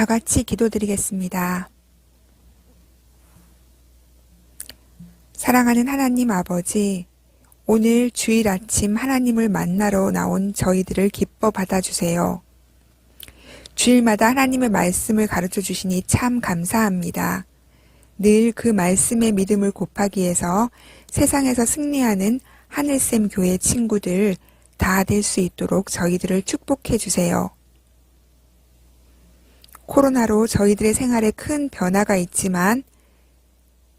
다 같이 기도드리겠습니다. 사랑하는 하나님 아버지, 오늘 주일 아침 하나님을 만나러 나온 저희들을 기뻐 받아주세요. 주일마다 하나님의 말씀을 가르쳐 주시니 참 감사합니다. 늘 그 말씀의 믿음을 곱하기 위해서 세상에서 승리하는 하늘샘 교회 친구들 다 될 수 있도록 저희들을 축복해 주세요. 코로나로 저희들의 생활에 큰 변화가 있지만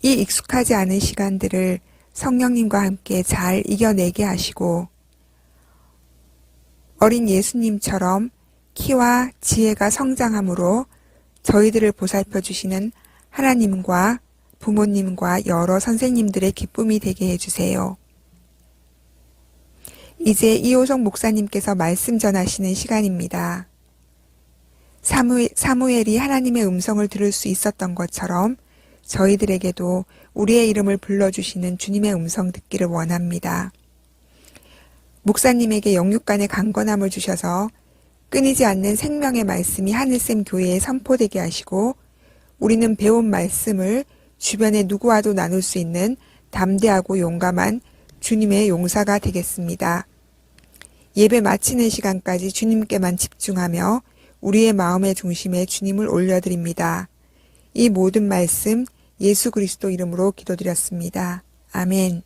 이 익숙하지 않은 시간들을 성령님과 함께 잘 이겨내게 하시고 어린 예수님처럼 키와 지혜가 성장함으로 저희들을 보살펴 주시는 하나님과 부모님과 여러 선생님들의 기쁨이 되게 해주세요. 이제 이호성 목사님께서 말씀 전하시는 시간입니다. 사무엘이 하나님의 음성을 들을 수 있었던 것처럼 저희들에게도 우리의 이름을 불러주시는 주님의 음성 듣기를 원합니다. 목사님에게 영육간의 강건함을 주셔서 끊이지 않는 생명의 말씀이 하늘샘 교회에 선포되게 하시고 우리는 배운 말씀을 주변의 누구와도 나눌 수 있는 담대하고 용감한 주님의 용사가 되겠습니다. 예배 마치는 시간까지 주님께만 집중하며 우리의 마음의 중심에 주님을 올려드립니다. 이 모든 말씀 예수 그리스도 이름으로 기도드렸습니다. 아멘.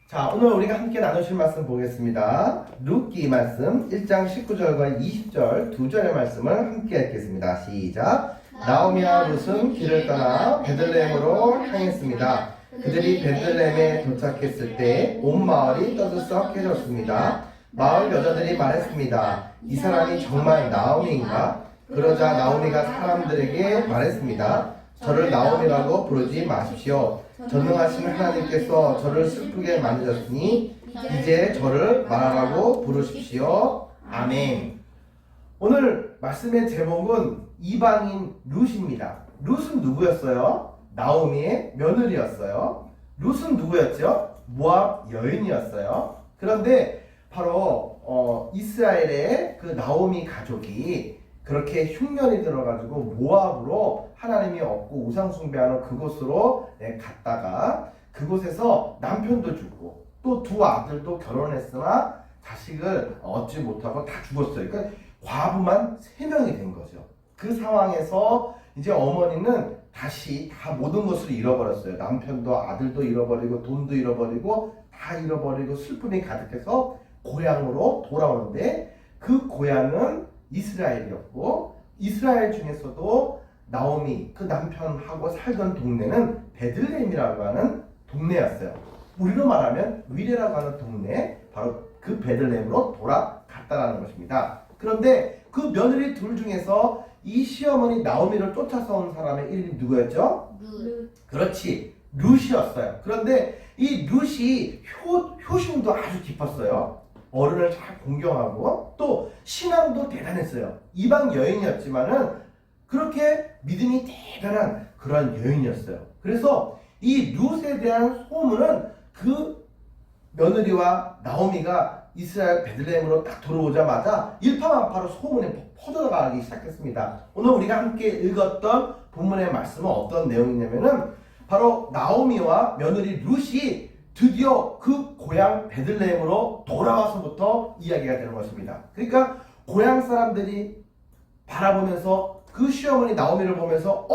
자, 오늘 우리가 함께 나누실 말씀 보겠습니다. 룻기 말씀 1장 19절과 20절 두 절의 말씀을 함께 읽겠습니다. 시작. 나오미와 룻은 길을 떠나 베들레헴으로 향했습니다. 그들이 베들레헴에 도착했을 때 온 마을이 떠들썩해졌습니다. 마을 여자들이 말했습니다. 이 사람이 정말 나오미인가? 그러자 나오미가 사람들에게 말했습니다. 저를 나오미라고 부르지 마십시오. 전능하신 하나님께서 저를 슬프게 만드셨으니 이제 저를 마라라고 부르십시오. 아멘. 오늘 말씀의 제목은 이방인 룻입니다. 룻은 누구였어요? 나오미의 며느리였어요. 룻은 누구였죠? 모압 여인이었어요. 그런데 바로 이스라엘의 그 나오미 가족이 그렇게 흉년이 들어가지고 모압으로 하나님이 없고 우상 숭배하는 그곳으로 갔다가 그곳에서 남편도 죽고 또 두 아들도 결혼했으나 자식을 얻지 못하고 다 죽었어요. 그러니까 과부만 3명이 된 거죠. 그 상황에서 이제 어머니는 다시 다 모든 것을 잃어버렸어요. 남편도 아들도 잃어버리고 돈도 잃어버리고 다 잃어버리고 슬픔이 가득해서 고향으로 돌아오는데 그 고향은 이스라엘이었고 이스라엘 중에서도 나오미 그 남편하고 살던 동네는 베들레헴이라고 하는 동네였어요. 우리로 말하면 위레라고 하는 동네 바로 그 베들레헴으로 돌아갔다라는 것입니다. 그런데 그 며느리 둘 중에서 이 시어머니 나오미를 쫓아서 온 사람의 이름이 누구였죠? 그렇지, 룻이었어요. 그런데 이 룻이 효심도 아주 깊었어요. 어른을 잘 공경하고 또 신앙도 대단했어요. 이방 여인이었지만은 그렇게 믿음이 대단한 그런 여인이었어요. 그래서 이 룻에 대한 소문은 그 며느리와 나오미가 이스라엘 베들레헴으로 딱 들어오자마자 일파만파로 소문이 퍼져나가기 시작했습니다. 오늘 우리가 함께 읽었던 본문의 말씀은 어떤 내용이냐면은 바로 나오미와 며느리 룻이 드디어 그 고향 베들레헴으로 돌아와서부터 이야기가 되는 것입니다. 그러니까 고향 사람들이 바라보면서 그 시어머니 나오미를 보면서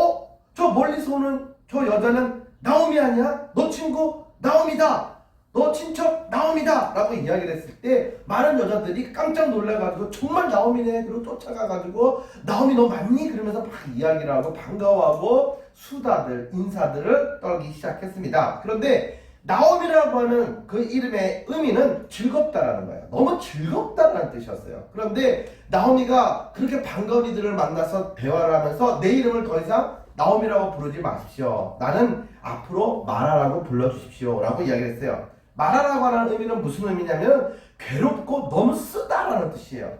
저 멀리서 오는 저 여자는 나오미 아니야? 너 친구 나오미다. 너 친척 나오미다 라고 이야기를 했을 때 많은 여자들이 깜짝 놀라가지고 정말 나오미네 그리고 쫓아가가지고 나오미 너 맞니? 그러면서 막 이야기를 하고 반가워하고 수다들 인사들을 떨기 시작했습니다. 그런데 나오미라고 하는 그 이름의 의미는 즐겁다라는 거예요. 너무 즐겁다라는 뜻이었어요. 그런데 나오미가 그렇게 반가운 이들을 만나서 대화를 하면서 내 이름을 더 이상 나오미라고 부르지 마십시오. 나는 앞으로 마라라고 불러주십시오 라고 이야기를 했어요. 마라라고 하는 의미는 무슨 의미냐면 괴롭고 너무 쓰다라는 뜻이에요.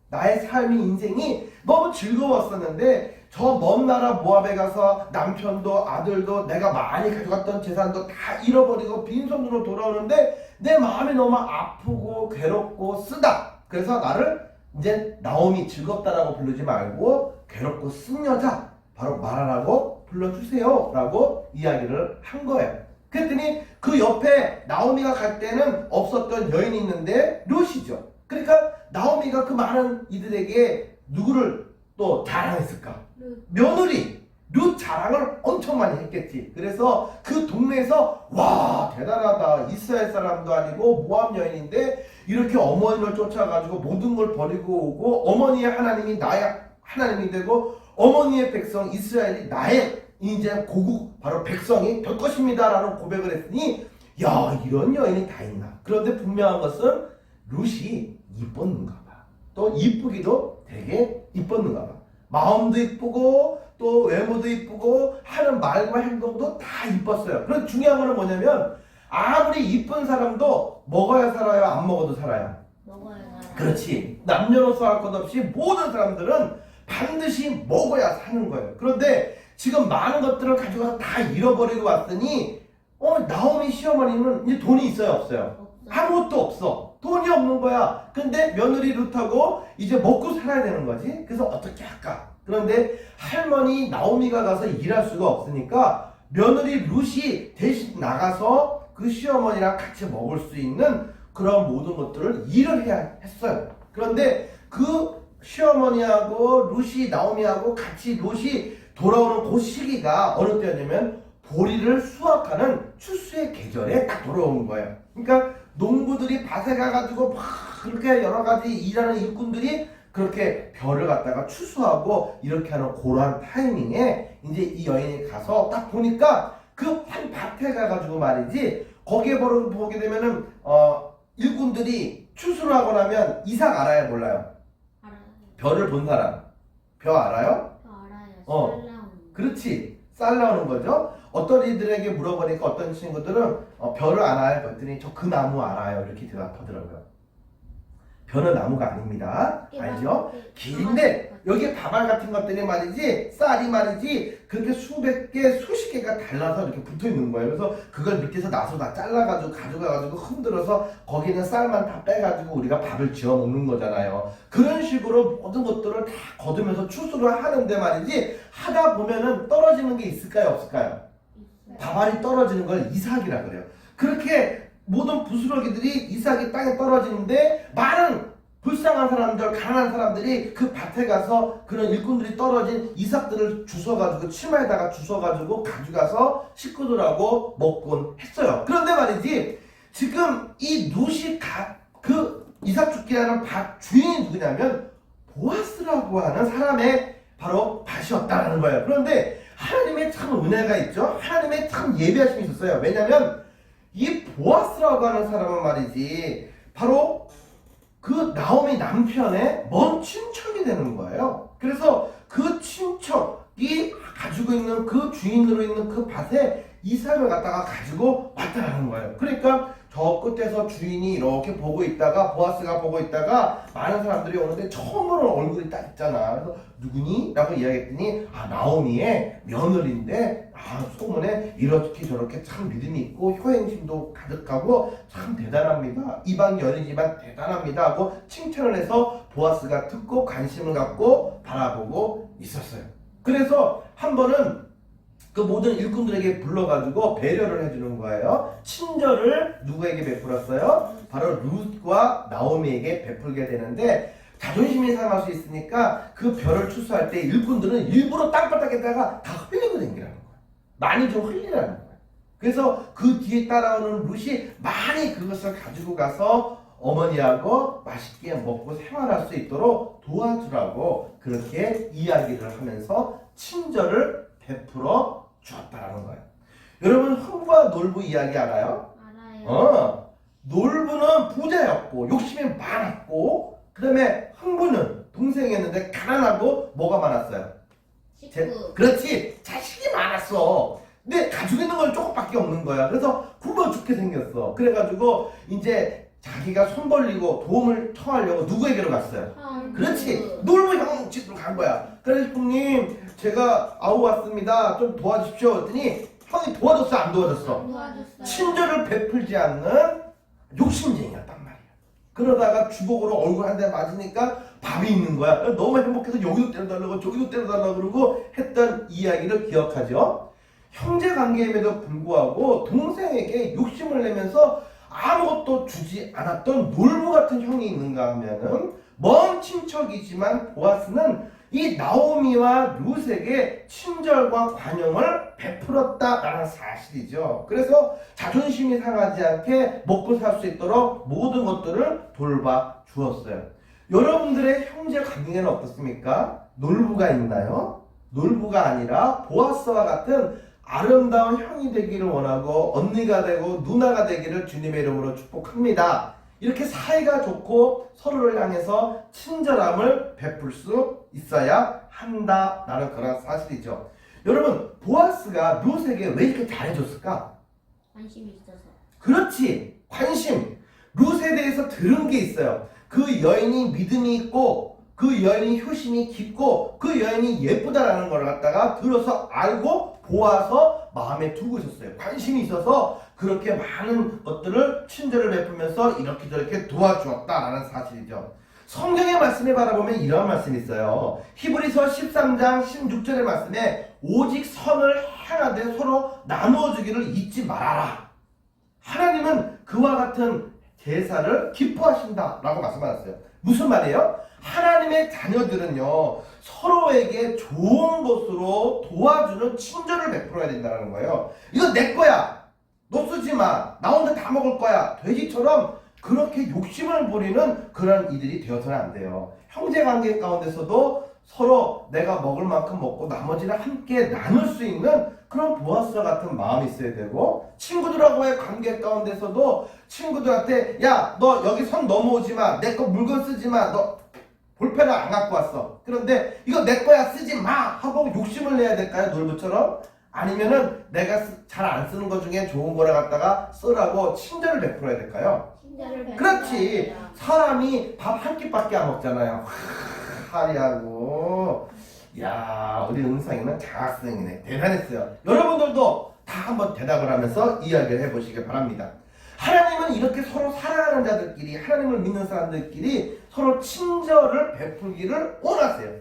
나의 삶이 인생이 너무 즐거웠었는데 저 먼 나라 모압에 가서 남편도 아들도 내가 많이 가져갔던 재산도 다 잃어버리고 빈손으로 돌아오는데 내 마음이 너무 아프고 괴롭고 쓰다. 그래서 나를 이제 나옴이 즐겁다라고 부르지 말고 괴롭고 쓴 여자 바로 마라라고 불러주세요 라고 이야기를 한 거예요. 그랬더니 그 옆에 나오미가 갈 때는 없었던 여인이 있는데 룻이죠. 그러니까 나오미가 그 많은 이들에게 누구를 또 자랑했을까? 며느리 룻 자랑을 엄청 많이 했겠지. 그래서 그 동네에서 와 대단하다, 이스라엘 사람도 아니고 모압 여인인데 이렇게 어머니를 쫓아가지고 모든 걸 버리고 오고 어머니의 하나님이 나의 하나님이 되고 어머니의 백성 이스라엘이 나의 이제 고국 바로 백성이 될 것입니다 라는 고백을 했으니 야 이런 여인이 다 있나. 그런데 분명한 것은 룻이 이뻤는가 봐. 또 이쁘기도 되게 이뻤는가 봐. 마음도 이쁘고 또 외모도 이쁘고 하는 말과 행동도 다 이뻤어요. 그런데 중요한 거는 뭐냐면 아무리 이쁜 사람도 먹어야 살아요, 안 먹어도 살아요? 먹어야 살아요. 그렇지. 남녀노소 할 것 없이 모든 사람들은 반드시 먹어야 사는 거예요. 그런데 지금 많은 것들을 가져가서 다 잃어버리고 왔더니 나오미 시어머니는 이제 돈이 있어요, 없어요? 아무것도 없어. 돈이 없는 거야. 근데 며느리 룻하고 이제 먹고 살아야 되는 거지. 그래서 어떻게 할까? 그런데 할머니 나오미가 가서 일할 수가 없으니까 며느리 룻이 대신 나가서 그 시어머니랑 같이 먹을 수 있는 그런 모든 것들을 일을 해야 했어요. 그런데 그 시어머니하고 룻이 나오미하고 같이 룻이 돌아오는 그 시기가 어느 때였냐면 보리를 수확하는 추수의 계절에 딱 돌아온 거예요. 그러니까 농부들이 밭에 가가지고 막 그렇게 여러 가지 일하는 일꾼들이 그렇게 벼를 갖다가 추수하고 이렇게 하는 그러한 타이밍에 이제 이 여인이 가서 딱 보니까 그 한 밭에 가가지고 말이지 거기에 보게 되면은 일꾼들이 추수를 하고 나면 이삭 알아요, 몰라요? 알아요. 벼를 본 사람 벼 알아요? 저 알아요. 어. 쌀 나오는 거. 그렇지. 쌀 나오는 거죠. 어떤 이들에게 물어보니까 어떤 친구들은 벼를 알아요 그랬더니 저 그 나무 알아요 이렇게 대답하더라고요. 벼는 나무가 아닙니다. 알죠? 긴데 여기 밥알 같은 것들이 말이지 쌀이 말이지 그렇게 수백 개 수십 개가 달라서 이렇게 붙어 있는 거예요. 그래서 그걸 밑에서 나서 다 잘라가지고 가져가가지고 흔들어서 거기는 쌀만 다 빼가지고 우리가 밥을 지어 먹는 거잖아요. 그런 식으로 모든 것들을 다 거두면서 추수를 하는데 말이지 하다 보면은 떨어지는 게 있을까요, 없을까요? 밥알이 떨어지는 걸 이삭이라 그래요. 그렇게 모든 부스러기들이 이삭이 땅에 떨어지는데 많은 불쌍한 사람들, 가난한 사람들이 그 밭에 가서 그런 일꾼들이 떨어진 이삭들을 주워가지고 치마에다가 주워가지고 가져가서 식구들하고 먹곤 했어요. 그런데 말이지 지금 이 룻이 그 이삭 죽기라는 밭 주인이 누구냐면 보아스라고 하는 사람의 바로 밭이었다는 거예요. 그런데 하나님의 참 은혜가 있죠. 하나님의 참 예비하심이 있었어요. 왜냐하면 이 보아스라고 하는 사람은 말이지 바로 그 나오미 남편의 먼 친척이 되는 거예요. 그래서 그 친척이 가지고 있는 그 주인으로 있는 그 밭에 이삭을 갖다가 가지고 왔다라는 거예요. 그러니까 저 끝에서 주인이 이렇게 보고 있다가 보아스가 보고 있다가 많은 사람들이 오는데 처음으로 얼굴이 딱 있잖아. 그래서 누구니? 라고 이야기했더니 나오미의 며느리인데 소문에 이렇게 저렇게 참 믿음이 있고 효행심도 가득하고 참 대단합니다. 이방 여인이지만 대단합니다 하고 칭찬을 해서 보아스가 듣고 관심을 갖고 바라보고 있었어요. 그래서 한 번은 그 모든 일꾼들에게 불러가지고 배려를 해주는 거예요. 친절을 누구에게 베풀었어요? 바로 룻과 나오미에게 베풀게 되는데 자존심이 상할 수 있으니까 그 벼를 추수할 때 일꾼들은 일부러 땅바닥에다가 다 흘리고 다니라는 거예요. 많이 좀 흘리라는 거예요. 그래서 그 뒤에 따라오는 룻이 많이 그것을 가지고 가서 어머니하고 맛있게 먹고 생활할 수 있도록 도와주라고 그렇게 이야기를 하면서 친절을 베풀어 주었다라는 거예요. 여러분 흥부와 놀부 이야기 알아요? 알아요. 놀부는 부자였고 욕심이 많았고 그 다음에 흥부는 동생이었는데 가난하고 뭐가 많았어요? 식구. 그렇지 자식이 많았어. 근데 가지고 있는 건 조금밖에 없는 거야. 그래서 굶어 죽게 생겼어. 그래가지고 이제 자기가 손 벌리고 도움을 청하려고 누구에게로 갔어요? 그렇지 놀부 형 집으로 간 거야. 그래서 형님 제가 아우 왔습니다 좀 도와주십시오 했더니 형이 도와줬어 안 도와줬어? 안 도와줬어요. 친절을 베풀지 않는 욕심쟁이였단 말이야. 그러다가 주걱으로 얼굴 한 대 맞으니까 밥이 있는 거야. 너무 행복해서 여기도 때려달라고 저기도 때려달라고 그러고 했던 이야기를 기억하죠. 형제 관계임에도 불구하고 동생에게 욕심을 내면서 아무것도 주지 않았던 놀부 같은 형이 있는가 하면은 먼 친척이지만 보아스는 이 나오미와 룻에게 친절과 관용을 베풀었다라는 사실이죠. 그래서 자존심이 상하지 않게 먹고 살 수 있도록 모든 것들을 돌봐 주었어요. 여러분들의 형제 관계는 어떻습니까? 놀부가 있나요? 놀부가 아니라 보아스와 같은 아름다운 형이 되기를 원하고 언니가 되고 누나가 되기를 주님의 이름으로 축복합니다. 이렇게 사이가 좋고 서로를 향해서 친절함을 베풀 수 있어야 한다라는 그런 사실이죠. 여러분, 보아스가 룻에게 왜 이렇게 잘해줬을까? 관심이 있어서. 그렇지, 관심. 룻에 대해서 들은 게 있어요. 그 여인이 믿음이 있고 그 여인이 효심이 깊고 그 여인이 예쁘다라는 걸 갖다가 들어서 알고 보아서 마음에 두고 있었어요. 관심이 있어서 그렇게 많은 것들을 친절을 베풀면서 이렇게 저렇게 도와주었다라는 사실이죠. 성경의 말씀에 바라보면 이런 말씀이 있어요. 히브리서 13장 16절의 말씀에 오직 선을 행하되 서로 나누어 주기를 잊지 말아라. 하나님은 그와 같은 제사를 기뻐하신다라고 말씀하셨어요. 무슨 말이에요? 하나님의 자녀들은요, 서로에게 좋은 것으로 도와주는 친절을 베풀어야 된다는 거예요. 이거 내 거야, 너 쓰지 마, 나 혼자 다 먹을 거야, 돼지처럼 그렇게 욕심을 부리는 그런 이들이 되어서는 안 돼요. 형제관계 가운데서도 서로 내가 먹을 만큼 먹고 나머지를 함께 나눌 수 있는 그런 보아스와 같은 마음이 있어야 되고, 친구들하고의 관계 가운데서도 친구들한테 야, 너 여기 선 넘어오지 마, 내 거 물건 쓰지 마, 너 볼펜을 안 갖고 왔어, 그런데 이거 내 거야 쓰지 마 하고 욕심을 내야 될까요? 놀부처럼? 아니면은 내가 잘 안 쓰는 것 중에 좋은 거를 갖다가 쓰라고 친절을 베풀어야 될까요? 친절을 베풀어야 그렇지. 돼요. 사람이 밥 한 끼밖에 안 먹잖아요. 하리하고. 야, 우리 은상이는 장학생이네. 대단했어요. 여러분들도 다 한번 대답을 하면서 이야기를 해보시길 바랍니다. 하나님은 이렇게 서로 사랑하는 자들끼리, 하나님을 믿는 사람들끼리 서로 친절을 베풀기를 원하세요.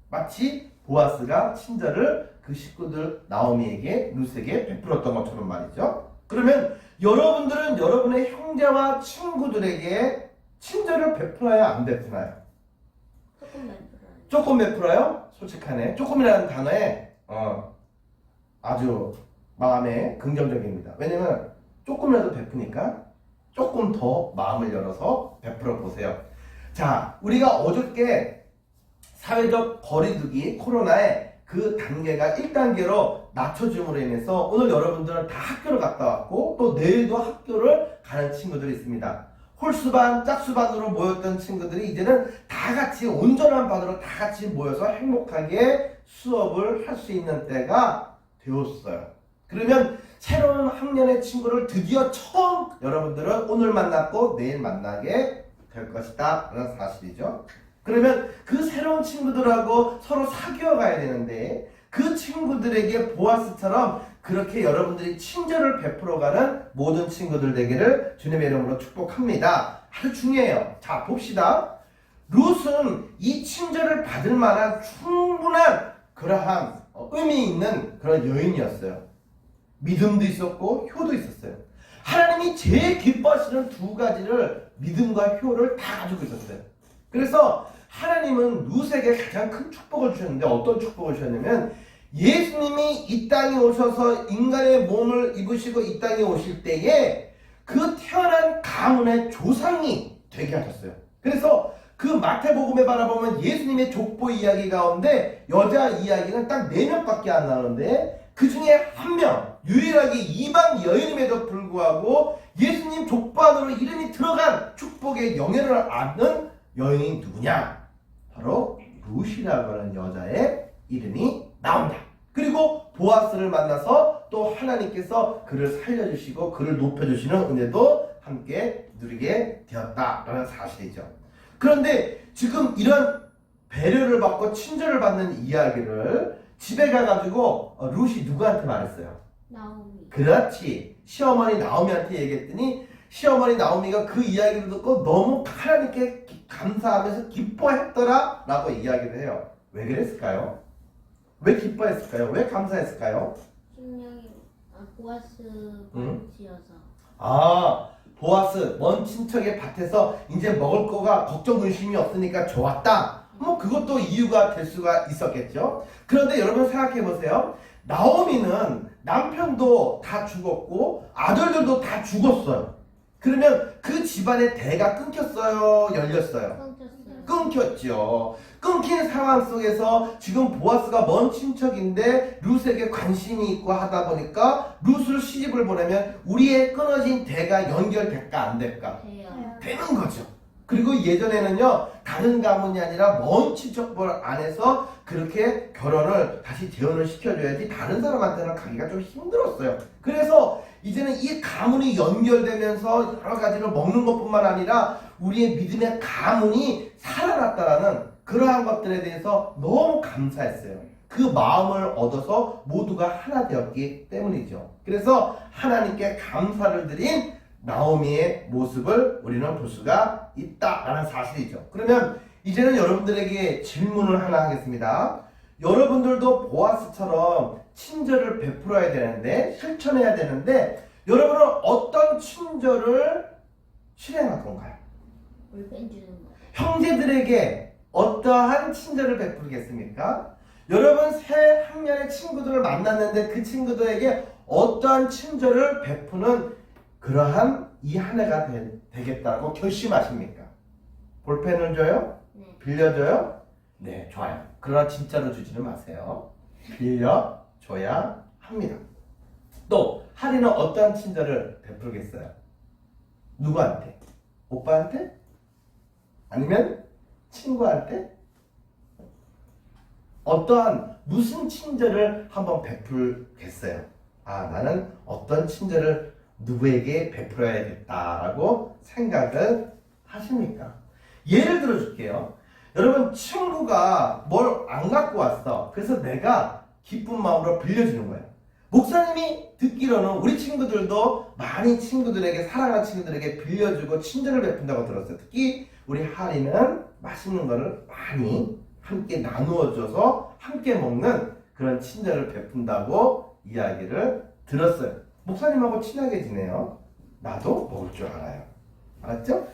마치 보아스가 친절을 그 식구들 나오미에게, 룻에게 베풀었던 것처럼 말이죠. 그러면 여러분들은 여러분의 형제와 친구들에게 친절을 베풀어야 안 베푸나요? 조금 베풀어요. 조금 베풀어요? 솔직하네. 조금이라는 단어에 아주 마음에 긍정적입니다. 왜냐면 조금이라도 베푸니까 조금 더 마음을 열어서 베풀어 보세요. 자, 우리가 어저께 사회적 거리두기 코로나에 그 단계가 1단계로 낮춰줌으로 인해서 오늘 여러분들은 다 학교를 갔다 왔고 또 내일도 학교를 가는 친구들이 있습니다. 홀수반, 짝수반으로 모였던 친구들이 이제는 다 같이 온전한 반으로 다 같이 모여서 행복하게 수업을 할 수 있는 때가 되었어요. 그러면 새로운 학년의 친구를 드디어 처음 여러분들은 오늘 만났고 내일 만나게 될 것이다 라는 사실이죠. 그러면 그 새로운 친구들하고 서로 사귀어 가야 되는데 그 친구들에게 보아스처럼 그렇게 여러분들이 친절을 베풀어가는 모든 친구들 되기를 주님의 이름으로 축복합니다. 아주 중요해요. 자, 봅시다. 룻은 이 친절을 받을 만한 충분한 그러한 의미 있는 그런 여인이었어요. 믿음도 있었고 효도 있었어요. 하나님이 제일 기뻐하시는 두 가지를, 믿음과 효를 다 가지고 있었어요. 그래서 하나님은 룻에게 가장 큰 축복을 주셨는데 어떤 축복을 주셨냐면 예수님이 이 땅에 오셔서 인간의 몸을 입으시고 이 땅에 오실 때에 그 태어난 가문의 조상이 되게 하셨어요. 그래서 그 마태복음에 바라보면 예수님의 족보 이야기 가운데 여자 이야기는 딱 4명밖에 안 나오는데 그 중에 한 명, 유일하게 이방 여인임에도 불구하고 예수님 족보 안으로 이름이 들어간 축복의 영예를 얻는 여인이 누구냐? 바로 룻이라고 하는 여자의 이름이 나온다. 그리고 보아스를 만나서 또 하나님께서 그를 살려주시고 그를 높여주시는 은혜도 함께 누리게 되었다라는 사실이죠. 그런데 지금 이런 배려를 받고 친절을 받는 이야기를 집에 가가지고 룻이 누구한테 말했어요? 나오미. 그렇지. 시어머니 나오미한테 얘기했더니 시어머니 나오미가 그 이야기를 듣고 너무 하나님께 감사하면서 기뻐했더라 라고 이야기를 해요. 왜 그랬을까요? 왜 기뻐했을까요? 왜 감사했을까요? 신명이 보아스 응? 밭이어서. 보아스 먼 친척의 밭에서 이제 먹을 거가 걱정 근심이 없으니까 좋았다. 뭐 그것도 이유가 될 수가 있었겠죠. 그런데 여러분 생각해 보세요. 나오미는 남편도 다 죽었고 아들들도 다 죽었어요. 그러면 그 집안의 대가 끊겼어요? 열렸어요? 끊겼어요. 끊겼죠. 끊긴 상황 속에서 지금 보아스가 먼 친척인데 룻에게 관심이 있고 하다 보니까 룻을 시집을 보내면 우리의 끊어진 대가 연결될까 안 될까? 돼요. 되는 거죠. 그리고 예전에는요 다른 가문이 아니라 먼 친척벌 안에서 그렇게 결혼을 다시 재혼을 시켜줘야지 다른 사람한테는 가기가 좀 힘들었어요. 그래서 이제는 이 가문이 연결되면서 여러 가지를 먹는 것뿐만 아니라 우리의 믿음의 가문이 살아났다라는 그러한 것들에 대해서 너무 감사했어요. 그 마음을 얻어서 모두가 하나 되었기 때문이죠. 그래서 하나님께 감사를 드린 나오미의 모습을 우리는 볼 수가 있다라는 사실이죠. 그러면 이제는 여러분들에게 질문을 하나 하겠습니다. 여러분들도 보아스처럼 친절을 베풀어야 되는데 실천해야 되는데 여러분은 어떤 친절을 실행할 건가요? 볼펜 주는 거. 형제들에게 어떠한 친절을 베풀겠습니까? 여러분 새 학년의 친구들을 만났는데 그 친구들에게 어떠한 친절을 베푸는 그러한 이 한 해가 되겠다고 결심하십니까? 볼펜을 줘요? 네. 빌려줘요? 네, 좋아요. 그러나 진짜로 주지는 마세요. 빌려줘야 합니다. 또 할인은 어떠한 친절을 베풀겠어요? 누구한테? 오빠한테? 아니면 친구한테? 어떠한 무슨 친절을 한번 베풀겠어요? 나는 어떤 친절을 누구에게 베풀어야겠다라고 생각을 하십니까? 예를 들어 줄게요. 여러분 친구가 뭘 안 갖고 왔어. 그래서 내가 기쁜 마음으로 빌려주는 거예요. 목사님이 듣기로는 우리 친구들도 많이 친구들에게 사랑하는 친구들에게 빌려주고 친절을 베푼다고 들었어요. 특히 우리 하리는 맛있는 거를 많이 함께 나누어줘서 함께 먹는 그런 친절을 베푼다고 이야기를 들었어요. 목사님하고 친하게 지내요. 나도 먹을 줄 알아요. 알았죠?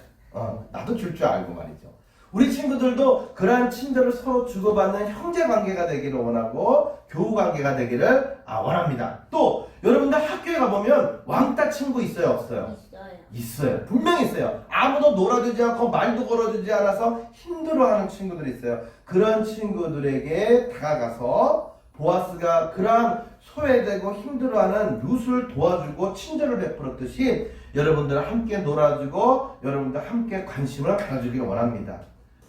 나도 줄 줄 알고 말이죠. 우리 친구들도 그러한 친절을 서로 주고받는 형제 관계가 되기를 원하고 교우 관계가 되기를 원합니다. 또 여러분들 학교에 가보면 왕따 친구 있어요? 없어요? 있어요. 있어요. 분명히 있어요. 아무도 놀아주지 않고 말도 걸어주지 않아서 힘들어하는 친구들이 있어요. 그런 친구들에게 다가가서 보아스가 그러한 소외되고 힘들어하는 룻을 도와주고 친절을 베풀었듯이 여러분들 함께 놀아주고 여러분들 함께 관심을 가져주길 원합니다.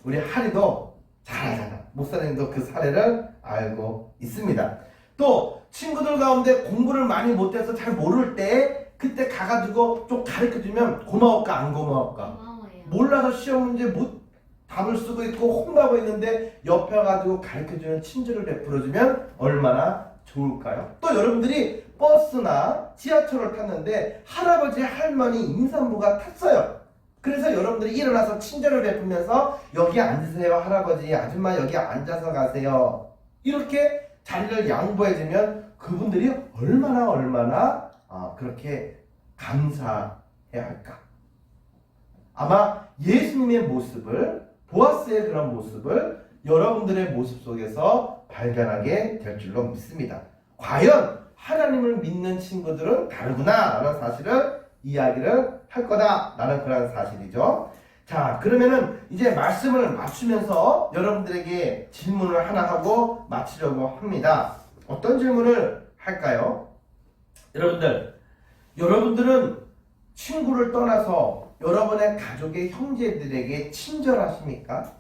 우리 하리도 잘하잖아. 목사님도 그 사례를 알고 있습니다. 또 친구들 가운데 공부를 많이 못해서 잘 모를 때 그때 가가지고 좀 가르쳐주면 고마울까 안 고마울까? 고마워요. 몰라서 시험 문제 못 답을 쓰고 있고 혼나고 있는데 옆에 가지고 가르쳐주는 친절을 베풀어주면 얼마나 좋을까요? 또 여러분들이 버스나 지하철을 탔는데 할아버지 할머니 임산부가 탔어요. 그래서 여러분들이 일어나서 친절을 베풀면서 여기 앉으세요 할아버지 아줌마 여기 앉아서 가세요 이렇게 자리를 양보해주면 그분들이 얼마나 그렇게 감사해야 할까. 아마 예수님의 모습을 보아스의 그런 모습을 여러분들의 모습 속에서 발견하게 될 줄로 믿습니다. 과연 하나님을 믿는 친구들은 다르구나 라는 사실을 이야기를 할 거다 라는 그런 사실이죠. 자, 그러면은 이제 말씀을 맞추면서 여러분들에게 질문을 하나 하고 마치려고 합니다. 어떤 질문을 할까요? 여러분들은 친구를 떠나서 여러분의 가족의 형제들에게 친절하십니까?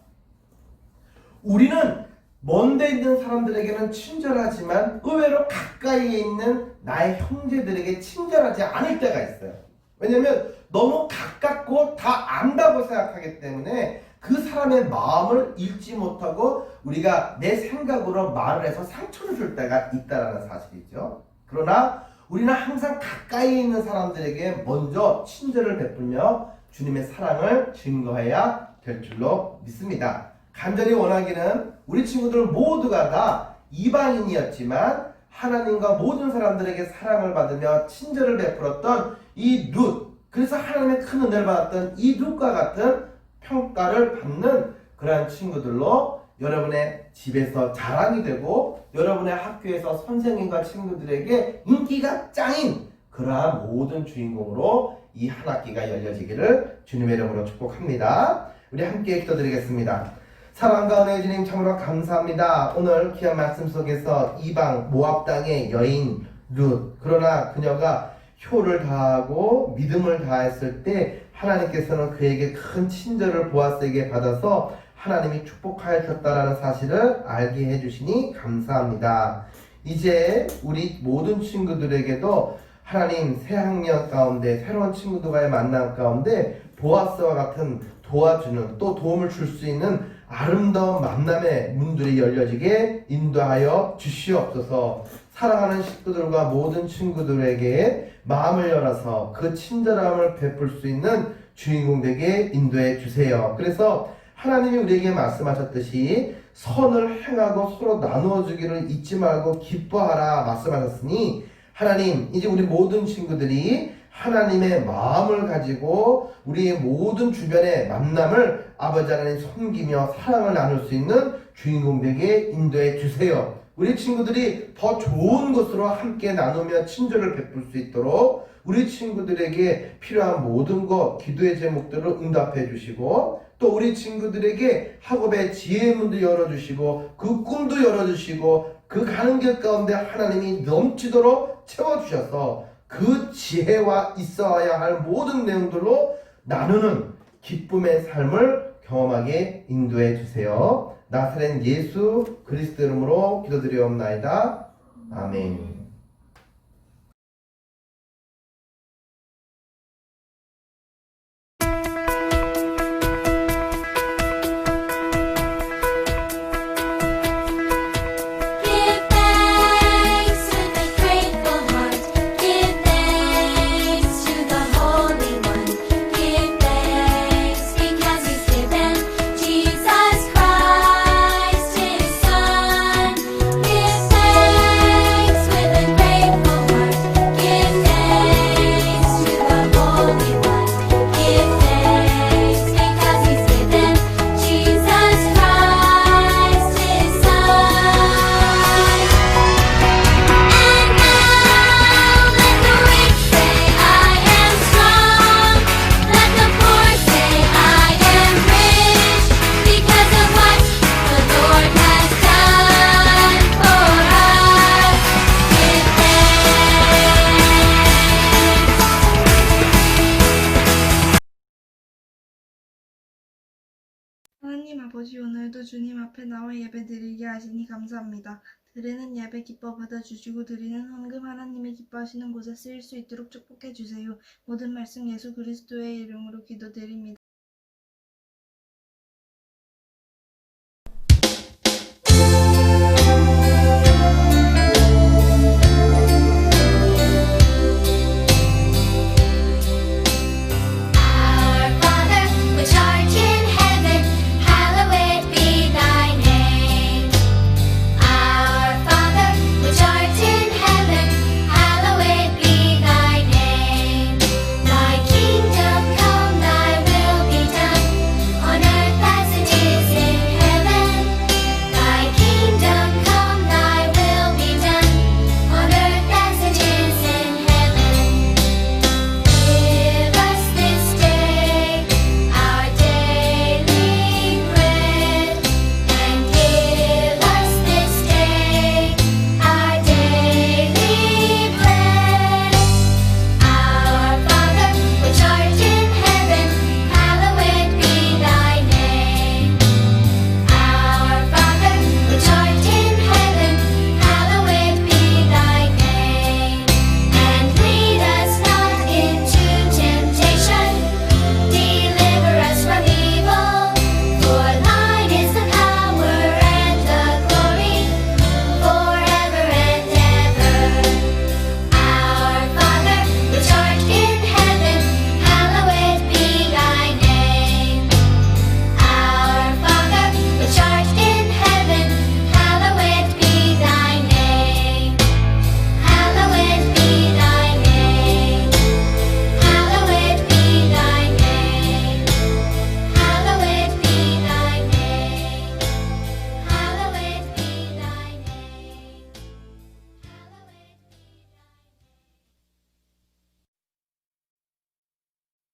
우리는 먼데 있는 사람들에게는 친절하지만 의외로 가까이에 있는 나의 형제들에게 친절하지 않을 때가 있어요. 왜냐면 너무 가깝고 다 안다고 생각하기 때문에 그 사람의 마음을 읽지 못하고 우리가 내 생각으로 말을 해서 상처를 줄 때가 있다는 사실이죠. 그러나 우리는 항상 가까이 있는 사람들에게 먼저 친절을 베풀며 주님의 사랑을 증거해야 될 줄로 믿습니다. 간절히 원하기는 우리 친구들 모두가 다 이방인이었지만 하나님과 모든 사람들에게 사랑을 받으며 친절을 베풀었던 이 룻, 그래서 하나님의 큰 은혜를 받았던 이 룻과 같은 평가를 받는 그러한 친구들로 여러분의 집에서 자랑이 되고 여러분의 학교에서 선생님과 친구들에게 인기가 짱인 그러한 모든 주인공으로 이 한 학기가 열려지기를 주님의 이름으로 축복합니다. 우리 함께 기도드리겠습니다. 사랑과 은혜의 주님 참으로 감사합니다. 오늘 귀한 말씀 속에서 이방 모압 땅의 여인 룻, 그러나 그녀가 효를 다하고 믿음을 다했을 때 하나님께서는 그에게 큰 친절을 보아스에게 받아서 하나님이 축복하셨다라는 사실을 알게 해주시니 감사합니다. 이제 우리 모든 친구들에게도 하나님 새 학년 가운데 새로운 친구들과의 만남 가운데 보아스와 같은 도와주는 또 도움을 줄 수 있는 아름다운 만남의 문들이 열려지게 인도하여 주시옵소서. 사랑하는 식구들과 모든 친구들에게 마음을 열어서 그 친절함을 베풀 수 있는 주인공 되게 인도해 주세요. 그래서 하나님이 우리에게 말씀하셨듯이 선을 행하고 서로 나누어 주기를 잊지 말고 기뻐하라 말씀하셨으니 하나님 이제 우리 모든 친구들이 하나님의 마음을 가지고 우리의 모든 주변의 만남을 아버지 하나님 섬기며 사랑을 나눌 수 있는 주인공 되게 인도해 주세요. 우리 친구들이 더 좋은 것으로 함께 나누며 친절을 베풀 수 있도록 우리 친구들에게 필요한 모든 것 기도의 제목들을 응답해 주시고 또 우리 친구들에게 학업의 지혜의 문도 열어주시고 그 꿈도 열어주시고 그 가는 길 가운데 하나님이 넘치도록 채워주셔서 그 지혜와 있어야 할 모든 내용들로 나누는 기쁨의 삶을 경험하게 인도해 주세요. 나사렛 예수 그리스도 이름으로 기도드리옵나이다. 아멘. 하나님 아버지, 오늘도 주님 앞에 나와 예배 드리게 하시니 감사합니다. 드리는 예배 기뻐 받아주시고 드리는 헌금 하나님이 기뻐하시는 곳에 쓰일 수 있도록 축복해 주세요. 모든 말씀 예수 그리스도의 이름으로 기도드립니다.